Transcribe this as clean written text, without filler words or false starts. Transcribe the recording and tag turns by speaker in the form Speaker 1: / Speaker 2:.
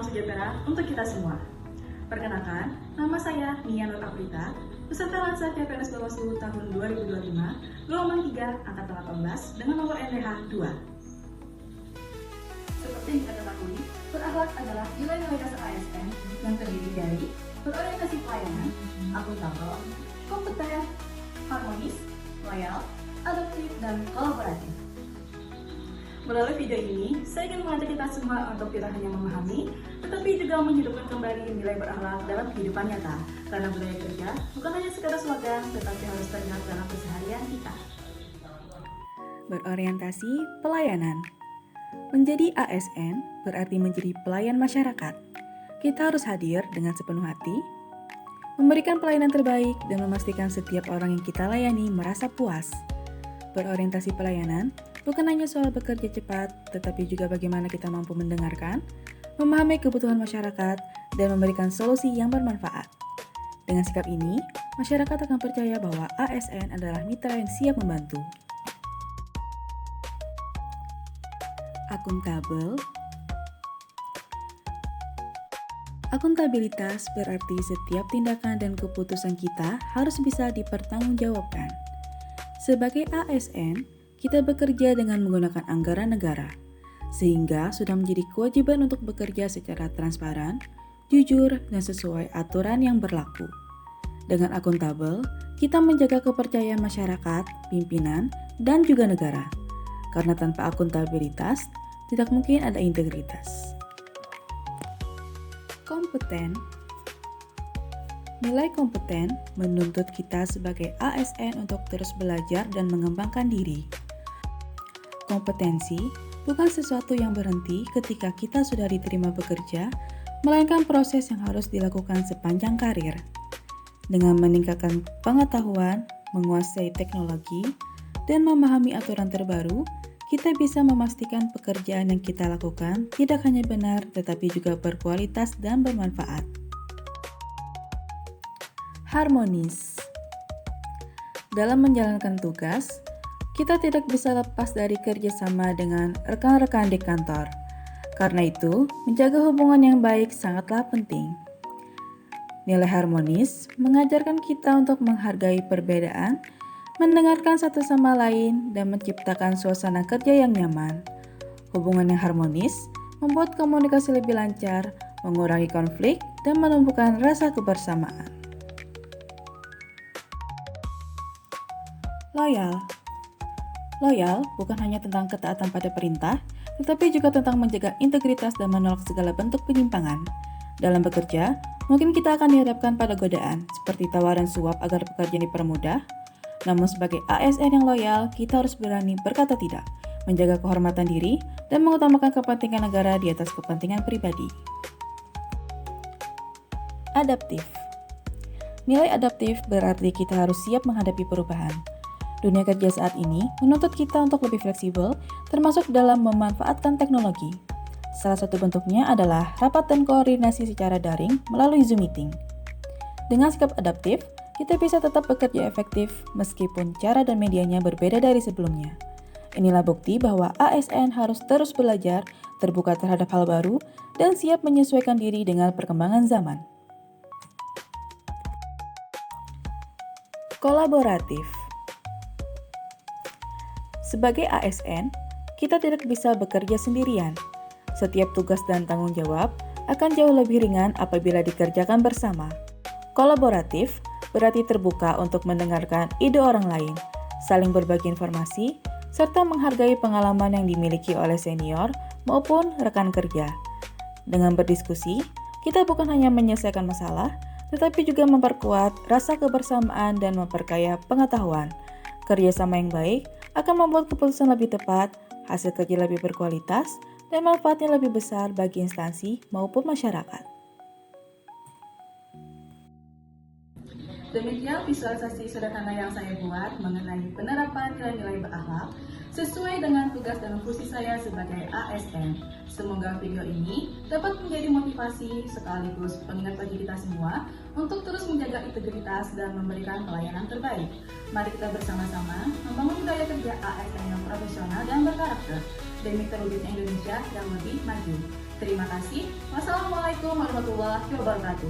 Speaker 1: sejahtera untuk kita semua. Perkenalkan, nama saya Nia Nur Afrita, peserta Lansa CPNS Bawaslu tahun 2025, gelombang 3, angkatan 18, dengan nomor NDH 2. Seperti yang kita ketahui, berakhlak adalah nilai-nilai dasar ASN yang terdiri dari berorientasi pelayanan, akuntabel, kompeten, harmonis, loyal, adaptif, dan kolaboratif. Melalui video ini, saya ingin mengajak kita semua untuk tidak hanya memahami, tetapi juga menghidupkan kembali nilai berakhlak dalam kehidupan nyata. Karena budaya kerja bukan hanya sekedar slogan, tetapi harus terlihat dalam keseharian kita.
Speaker 2: Berorientasi pelayanan. Menjadi ASN berarti menjadi pelayan masyarakat. Kita harus hadir dengan sepenuh hati, memberikan pelayanan terbaik, dan memastikan setiap orang yang kita layani merasa puas. Berorientasi pelayanan bukan hanya soal bekerja cepat, tetapi juga bagaimana kita mampu mendengarkan, memahami kebutuhan masyarakat, dan memberikan solusi yang bermanfaat. Dengan sikap ini, masyarakat akan percaya bahwa ASN adalah mitra yang siap membantu. Akuntabel. Akuntabilitas berarti setiap tindakan dan keputusan kita harus bisa dipertanggungjawabkan. Sebagai ASN, kita bekerja dengan menggunakan anggaran negara, sehingga sudah menjadi kewajiban untuk bekerja secara transparan, jujur, dan sesuai aturan yang berlaku. Dengan akuntabel, kita menjaga kepercayaan masyarakat, pimpinan, dan juga negara. Karena tanpa akuntabilitas, tidak mungkin ada integritas. Kompeten. Nilai kompeten menuntut kita sebagai ASN untuk terus belajar dan mengembangkan diri. Kompetensi bukan sesuatu yang berhenti ketika kita sudah diterima bekerja, melainkan proses yang harus dilakukan sepanjang karir. Dengan meningkatkan pengetahuan, menguasai teknologi, dan memahami aturan terbaru, kita bisa memastikan pekerjaan yang kita lakukan tidak hanya benar, tetapi juga berkualitas dan bermanfaat. Harmonis. Dalam menjalankan tugas, kita tidak bisa lepas dari kerjasama dengan rekan-rekan di kantor. Karena itu, menjaga hubungan yang baik sangatlah penting. Nilai harmonis mengajarkan kita untuk menghargai perbedaan, mendengarkan satu sama lain, dan menciptakan suasana kerja yang nyaman. Hubungan yang harmonis membuat komunikasi lebih lancar, mengurangi konflik, dan menumbuhkan rasa kebersamaan. Loyal. Loyal bukan hanya tentang ketaatan pada perintah, tetapi juga tentang menjaga integritas dan menolak segala bentuk penyimpangan. Dalam bekerja, mungkin kita akan dihadapkan pada godaan, seperti tawaran suap agar pekerjaan dipermudah. Namun sebagai ASN yang loyal, kita harus berani berkata tidak, menjaga kehormatan diri, dan mengutamakan kepentingan negara di atas kepentingan pribadi. Adaptif. Nilai adaptif berarti kita harus siap menghadapi perubahan. Dunia kerja saat ini menuntut kita untuk lebih fleksibel, termasuk dalam memanfaatkan teknologi. Salah satu bentuknya adalah rapat dan koordinasi secara daring melalui Zoom Meeting. Dengan sikap adaptif, kita bisa tetap bekerja efektif meskipun cara dan medianya berbeda dari sebelumnya. Inilah bukti bahwa ASN harus terus belajar, terbuka terhadap hal baru, dan siap menyesuaikan diri dengan perkembangan zaman. Kolaboratif. Sebagai ASN, kita tidak bisa bekerja sendirian. Setiap tugas dan tanggung jawab akan jauh lebih ringan apabila dikerjakan bersama. Kolaboratif berarti terbuka untuk mendengarkan ide orang lain, saling berbagi informasi, serta menghargai pengalaman yang dimiliki oleh senior maupun rekan kerja. Dengan berdiskusi, kita bukan hanya menyelesaikan masalah, tetapi juga memperkuat rasa kebersamaan dan memperkaya pengetahuan. Kerjasama yang baik akan membuat keputusan lebih tepat, hasil kerja lebih berkualitas, dan manfaatnya lebih besar bagi instansi maupun masyarakat.
Speaker 1: Demikian visualisasi sederhana yang saya buat mengenai penerapan nilai-nilai berakhlak sesuai dengan tugas dan fungsi saya sebagai ASN. Semoga video ini dapat menjadi motivasi sekaligus pengingat bagi kita semua untuk terus menjaga integritas dan memberikan pelayanan terbaik. Mari kita bersama-sama membangun budaya kerja ASN yang profesional dan berkarakter demi terwujudnya Indonesia yang lebih maju. Terima kasih. Wassalamualaikum warahmatullahi wabarakatuh.